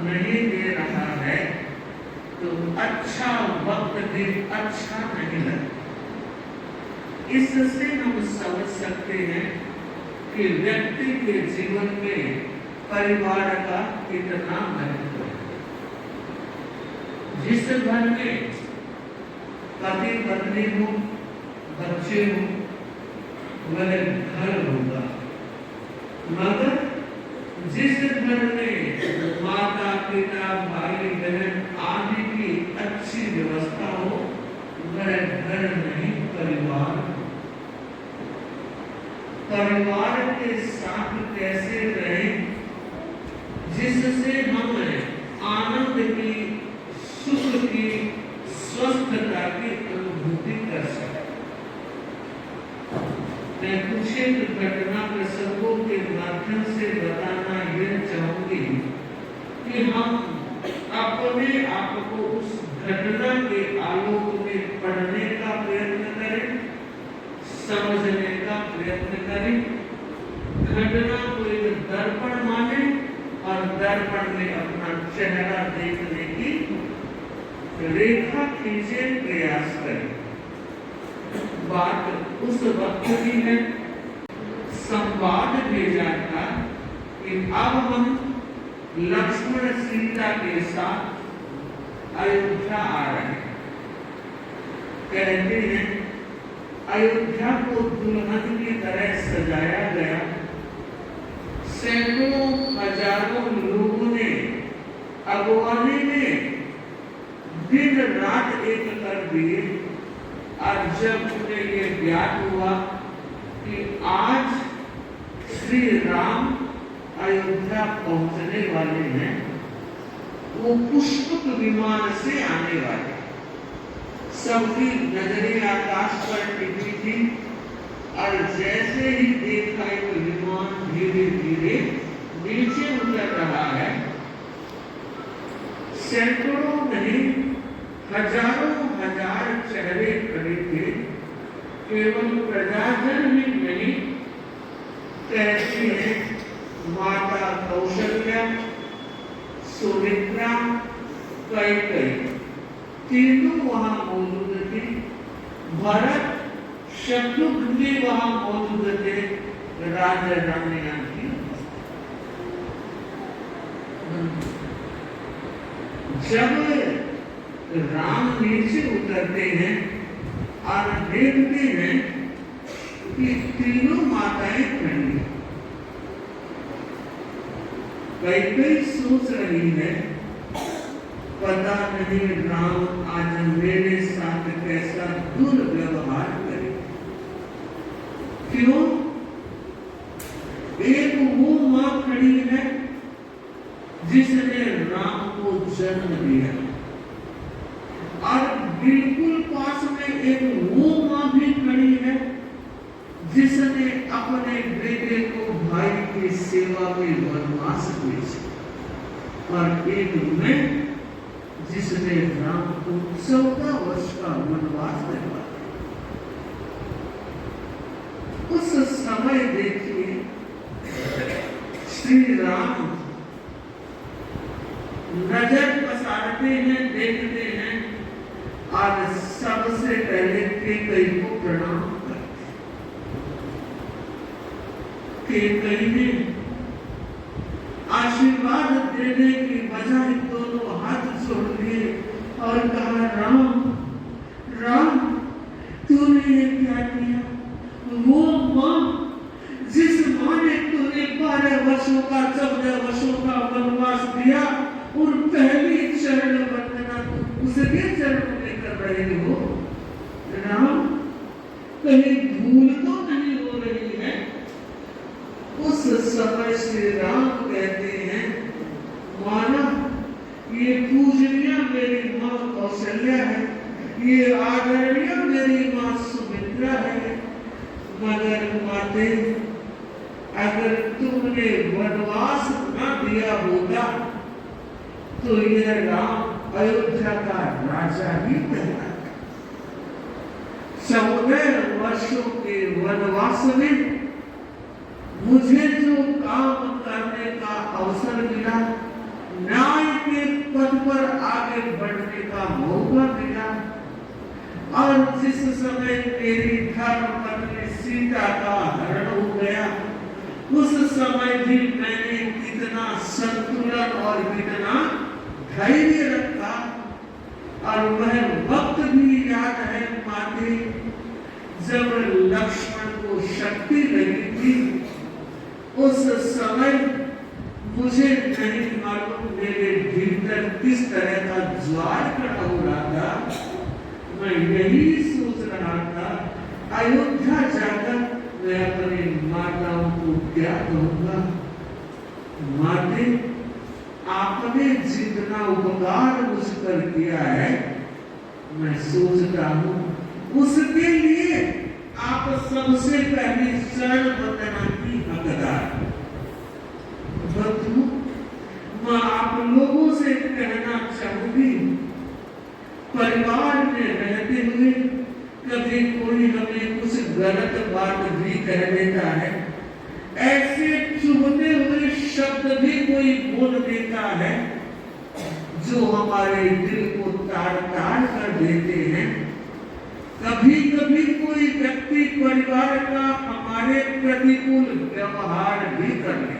नहीं दे रहा है तो अच्छा वक्त भी अच्छा नहीं लगता। इससे हम समझ सकते हैं कि व्यक्ति के जीवन में परिवार का कितना महत्व है। जिस घर में पति पत्नी हो, बच्चे हो, वह घर होगा, मगर जिस घर में माता पिता भाई बहन आदि की अच्छी व्यवस्था हो, वह घर नहीं परिवार। परिवार के साथ कैसे रहें जिससे हम आनंद की, सुख की, स्वस्थता की अनुभूति कर सकें। मैं कुछ एक घटना प्रसंगों के माध्यम से बताना यह चाहूंगी कि हम अपने आप को उस घटना के आलोक में पढ़ने का प्रयत्न करें, समझने का प्रयत्न करें। घटना को एक दर्पण माने और दर्पण में अपना चेहरा देखने की रेखा खींचे, प्रयास करें। बात उस वक्त की है, संवाद भेजा था कि अब हम लक्ष्मण सीता के साथ अयोध्या आ रहे हैं। कहते हैं अयोध्या को दुल्हन की तरह सजाया गया। सैकड़ों हजारों लोगों ने अगवानी में दिन रात एक कर दिए। और जब उन्हें ये ज्ञात हुआ कि आज श्री राम अयोध्या पहुंचने वाले हैं, वो पुष्पक विमान से आने वाले, सबकी नजरें आकाश पर टिकी थी। और जैसे ही देखा एक विमान धीरे धीरे नीचे उतर रहा है, सैकड़ों नहीं हजारों हजार चेहरे खड़े थे। केवल प्रजाजन ही नहीं, कहती है माता कौशल्या, सुमित्रा, कैकेयी, तीनों वहां मौजूद थे। भरत, शत्रुघ्न भी वहां मौजूद थे। राजा रानियां की जब राम नीचे उतरते हैं और देखते हैं कि तीनों माताएं खड़ी। कैकेयी सोच रही है, पता नहीं राम आज मेरे साथ कैसा दुर्व्यवहार करे। क्यों? एक वो मां खड़ी है जिसने राम को जन्म दिया, और बिल्कुल पास में एक वो मां भी खड़ी है जिसने अपने बेटे को भाई की सेवा में वनवास भेजा, और एक मैं जिसने राम को 14 वर्ष का वनवास दिलवाया। उस समय देखिए श्री राम नजर पसारते हैं, देखते हैं, और सबसे पहले कैकेयी को प्रणाम करते। कैकेयी ने आशीर्वाद देने की बजाय दोनों हाथ जोड़ लिए और कहा, राम राम तूने ये क्या किया? वो मां जिस मां ने तुम्हें 12 वर्षों का 14 वर्षों का वनवास दिया, और पहली चरण वंदना उसके चरण में कर रहे हो। राम कहीं भूल तो नहीं हो रही है? उस समय श्री राम कहते हैं, माना ये पूजनीय मेरी मां कौशल्या है, ये आदरणीय मेरी मां सुमित्रा है, मगर माते अगर तुमने वनवास न दिया होता तो यह राम अयोध्या का राजा ही कहलाता। 14 वर्षों के वनवास में मुझे जो काम करने का अवसर मिला, न्याय पथ पर आगे बढ़ने का मौका मिला। और जिस समय मेरी धर्मपत्नी सीता का हरण हो गया, उस समय भी मैंने कितना संतुलन और कितना धैर्य रखा। और वह वक्त भी याद है माते, जब लक्ष्मण को शक्ति लगी थी। उस समय मुझे नहीं मालूम मेरे भीतर किस तरह का ज्वार खड़ा हो रहा था। मैं यही सोच रहा था, अयोध्या जाकर मैं अपने माताओं को क्या कहूंगा। माते, आपने जितना उपकार मुझ पर किया है, मैं सोचता हूँ उसके लिए आप सबसे पहले चरण वंदना की हकदार। बंधु, मैं आप लोगों से कहना चाहूंगी, परिवार में रहते हुए कभी कोई हमें कुछ गलत बात भी कह देता है, ऐसे चुभते हुए शब्द भी कोई बोल देता है जो हमारे दिल को ताड़-ताड़ कर देते हैं। कभी कभी कोई व्यक्ति परिवार का हमारे प्रतिकूल व्यवहार भी कर लेता है।